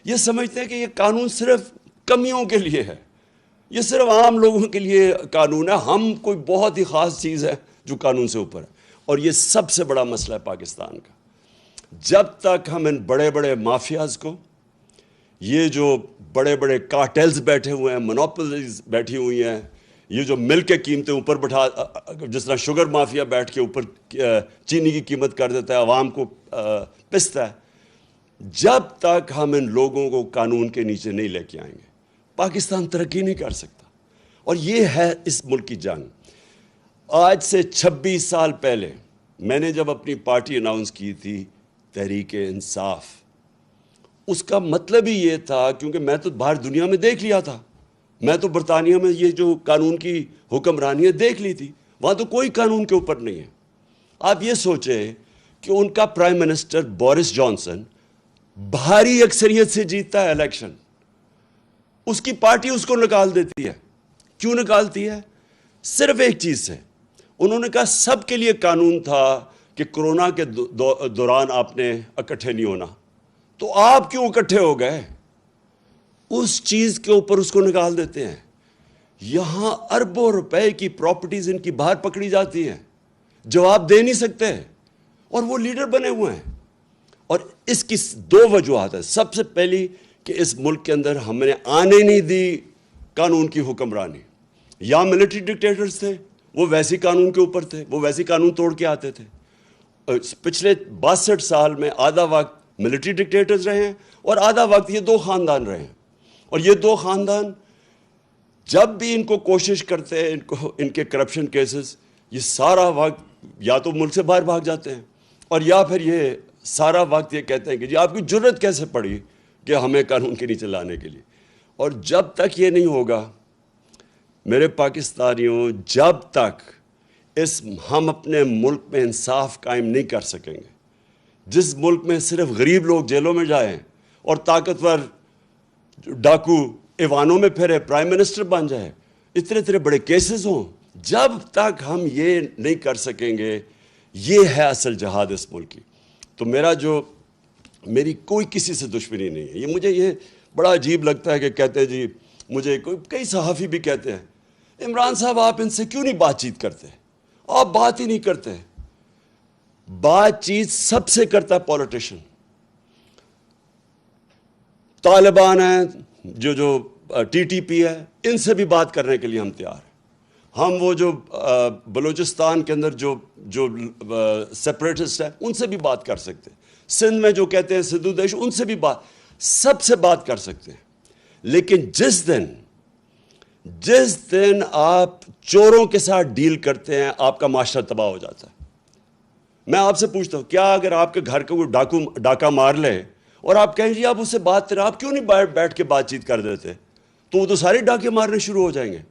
یہ سمجھتے ہیں کہ یہ قانون صرف کمیوں کے لیے ہے، یہ صرف عام لوگوں کے لیے قانون ہے، ہم کوئی بہت ہی خاص چیز ہے جو قانون سے اوپر ہے۔ اور یہ سب سے بڑا مسئلہ ہے پاکستان کا۔ جب تک ہم ان بڑے بڑے مافیاز کو، یہ جو بڑے بڑے کارٹیلز بیٹھے ہوئے ہیں، مونوپولیز بیٹھی ہوئی ہیں، یہ جو مل کے قیمتیں اوپر بٹھا، جس طرح شوگر مافیا بیٹھ کے اوپر چینی کی قیمت کر دیتا ہے، عوام کو پستا ہے، جب تک ہم ان لوگوں کو قانون کے نیچے نہیں لے کے آئیں گے پاکستان ترقی نہیں کر سکتا۔ اور یہ ہے اس ملک کی جنگ۔ آج سے 26 سال پہلے میں نے جب اپنی پارٹی اناؤنس کی تھی، تحریک انصاف، اس کا مطلب ہی یہ تھا، کیونکہ میں تو باہر دنیا میں دیکھ لیا تھا، میں تو برطانیہ میں یہ جو قانون کی حکمرانی دیکھ لی تھی، وہاں تو کوئی قانون کے اوپر نہیں ہے۔ آپ یہ سوچیں کہ ان کا پرائم منسٹر بورس جانسن بھاری اکثریت سے جیتتا ہے الیکشن، اس کی پارٹی اس کو نکال دیتی ہے۔ کیوں نکالتی ہے؟ صرف ایک چیز سے، انہوں نے کہا سب کے لیے قانون تھا کہ کرونا کے دوران آپ نے اکٹھے نہیں ہونا، تو آپ کیوں اکٹھے ہو گئے؟ اس چیز کے اوپر اس کو نکال دیتے ہیں۔ یہاں اربوں روپے کی پراپرٹیز ان کی باہر پکڑی جاتی ہیں، جواب دے نہیں سکتے، اور وہ لیڈر بنے ہوئے ہیں۔ اور اس کی دو وجوہات ہیں۔ سب سے پہلی کہ اس ملک کے اندر ہم نے آنے نہیں دی قانون کی حکمرانی۔ یا ملٹری ڈکٹیٹرز تھے، وہ ویسی قانون کے اوپر تھے، وہ ویسی قانون توڑ کے آتے تھے۔ پچھلے 62 سال میں آدھا وقت ملٹری ڈکٹیٹرز رہے ہیں اور آدھا وقت یہ دو خاندان رہے ہیں، اور یہ دو خاندان جب بھی ان کو کوشش کرتے ہیں، ان کے کرپشن کیسز، یہ سارا وقت یا تو ملک سے باہر بھاگ جاتے ہیں، اور یا پھر یہ سارا وقت یہ کہتے ہیں کہ جی آپ کی جرت کیسے پڑی کہ ہمیں قانون کے نیچے لانے کے لیے۔ اور جب تک یہ نہیں ہوگا میرے پاکستانیوں، جب تک ہم اپنے ملک میں انصاف قائم نہیں کر سکیں گے، جس ملک میں صرف غریب لوگ جیلوں میں جائیں اور طاقتور ڈاکو ایوانوں میں پھرے، پرائم منسٹر بن جائے، اتنے بڑے کیسز ہوں، جب تک ہم یہ نہیں کر سکیں گے، یہ ہے اصل جہاد اس ملک کی۔ تو میری کوئی کسی سے دشمنی نہیں ہے۔ مجھے یہ بڑا عجیب لگتا ہے کہ کہتے ہیں جی، مجھے کئی صحافی بھی کہتے ہیں عمران صاحب آپ ان سے کیوں نہیں بات چیت کرتے، آپ بات ہی نہیں کرتے۔ بات چیت سب سے کرتا ہے پولیٹیشن۔ طالبان ہیں، جو ٹی ٹی پی ہے، ان سے بھی بات کرنے کے لیے ہم تیار ہیں۔ ہم وہ جو بلوچستان کے اندر جو سیپریٹسٹ ہیں، ان سے بھی بات کر سکتے ہیں۔ سندھ میں جو کہتے ہیں سدھو دیش، ان سے بھی سب سے بات کر سکتے ہیں۔ لیکن جس دن آپ چوروں کے ساتھ ڈیل کرتے ہیں، آپ کا معاشرہ تباہ ہو جاتا ہے۔ میں آپ سے پوچھتا ہوں، کیا اگر آپ کے گھر کا کوئی ڈاکہ مار لے اور آپ کہیں جی آپ اس سے بات کریں، آپ کیوں نہیں بیٹھ کے بات چیت کر دیتے؟ تو وہ تو سارے ڈاکے مارنے شروع ہو جائیں گے۔